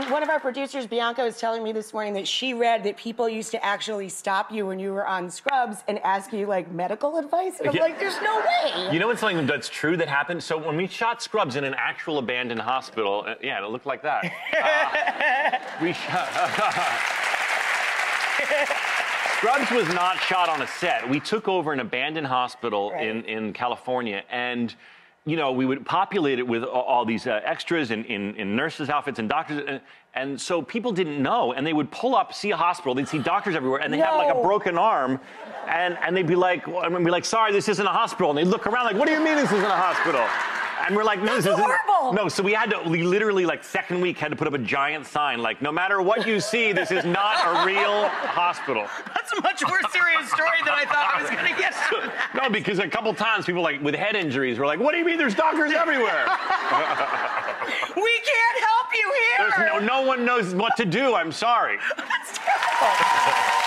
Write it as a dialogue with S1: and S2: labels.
S1: One of our producers, Bianca, was telling me this morning that she read that people used to actually stop you when you were on Scrubs and ask you, like, medical advice. And I'm like, there's no way.
S2: You know what's something that's true that happened? So when we shot Scrubs in an actual abandoned hospital, yeah, it looked like that. We shot... Scrubs was not shot on a set. We took over an abandoned hospital in California, and you know, we would populate it with all these extras in nurses' outfits and doctors, and so people didn't know, and they would pull up, see a hospital, they'd see doctors everywhere, and they have like a broken arm, and they'd be like, sorry, this isn't a hospital, and they'd look around like, what do you mean this isn't a hospital? And we're like, no, this isn't horrible. No, so we literally, like, second week had to put up a giant sign, like, no matter what you see, this is not a real hospital.
S3: That's a much more serious story than I thought I was going to get to.
S2: No, because a couple times people, like, with head injuries were like, what do you mean there's doctors everywhere?
S3: We can't help you here.
S2: No one knows what to do, I'm sorry.
S3: That's terrible.